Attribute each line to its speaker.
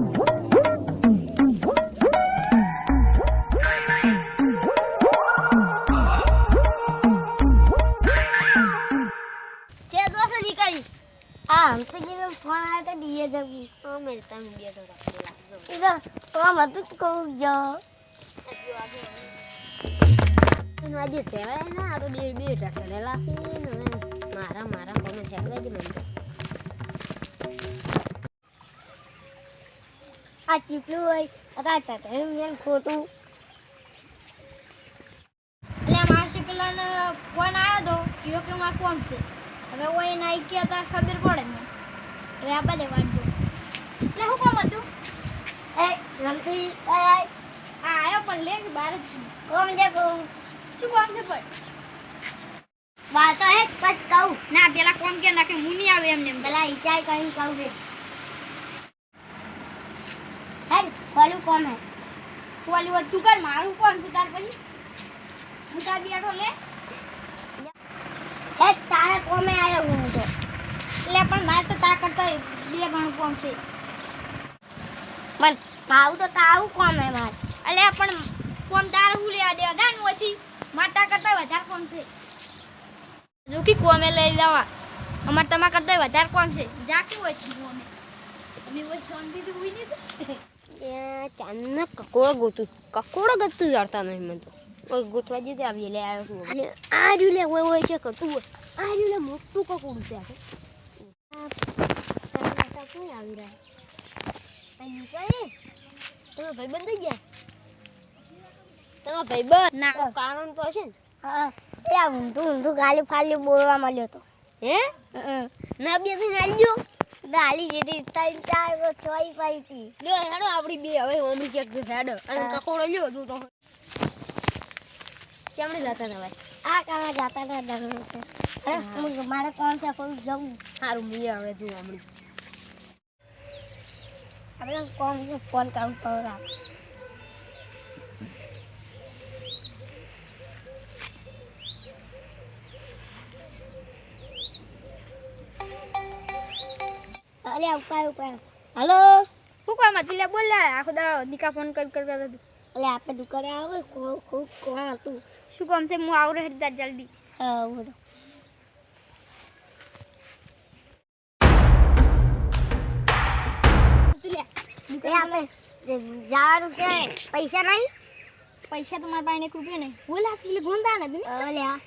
Speaker 1: हम तो ये फोन आया था दिए जब हां मेरे टाइम दिया था इधर तो मत को जो ना दे ते ना तो दे दे रखनेला मारा मारा कोने ठेकले જ મને આ ચીપલું હોય અગાતા તે મેં ખોતું એટલે મારા પેલાનો ફોન આવ્યો તો હીરો કે માર કોમ છે હવે ઓય નાઈ કે તા ખબર પડે મને હવે આ બધે વાંચજો એટલે હું કોમ હતું એ ગમતી આ આયો પણ લે બાર કોમ છે કોમ શું કોમ છે પણ વાતો હે બસ કહું ના પેલા કોમ કે નાખે હું નહીં આવે એમને પેલા ઈચાઈ કઈ કહું છે હે કોલું કોમ હે કોલું તું કર મારું કોમ છે તાર પછી હું તાર બેઠો લે હે તારે કોમે આયો હું તો એટલે પણ માર તો તા કરતા બે ગણું કોમ છે મન પાઉ તો તાવ કોમ હે માર એટલે પણ કોમ તાર હું લેવા દેવા ગાન ઓછી માતા કરતા વધારે કોમ છે જો કે કોમે લઈ લેવા અમાર તમાર કરતા વધારે કોમ છે જાકી હોય છે કોમે અમે ઓય ફોન દીધું હોય ને એ ચાંદ કકોડો ગતું જડતા નહીં મને તો ઓય ગોતવા જતે આવી લે આવ્યો છું અને આ રહ્યું લે ઓય છે કતું આ રહ્યું લે મોટું કકોડું છે આ શું આવી રહ્યા અહીં કઈ તમે ભાઈબંધ થઈ ગયા તમારા ભાઈબંધ ના કારણ તો છે ને હા એ ઊંધું ગાલી ફાલી બોલવા મળ્યો તો હે ના બે થી નાલ્યો ગાલી જેથી 3 4 છોઈ પાઈતી લે હેડો આપડી બે હવે ઓમી ચેક હેડો અને કકોડો લ્યો તું તો કેમણે જાતા ને ભાઈ આ કાલા જાતા ને દરનો છે હે મારે કોણ છે કોઈ જવું સારું મી હવે તું હમણી આપણે કોણ છે ફોન કાઉન્ટ પર અલે ઉપાય હેલો હું કોમ હતી લે બોલ લે આખો દા દીકા ફોન કર એટલે આપણે દુકાને આવે ખૂબ કોણ હતું શું કામ છે હું આવરે હરદાર જલ્દી હા બોલો લે દુકાને આપણે જવાનું છે પૈસા નહીં પૈસા તો મારા પાસે 1 રૂપિયો નહીં બોલ આજ પેલી ગોંધા નથી અલ્યા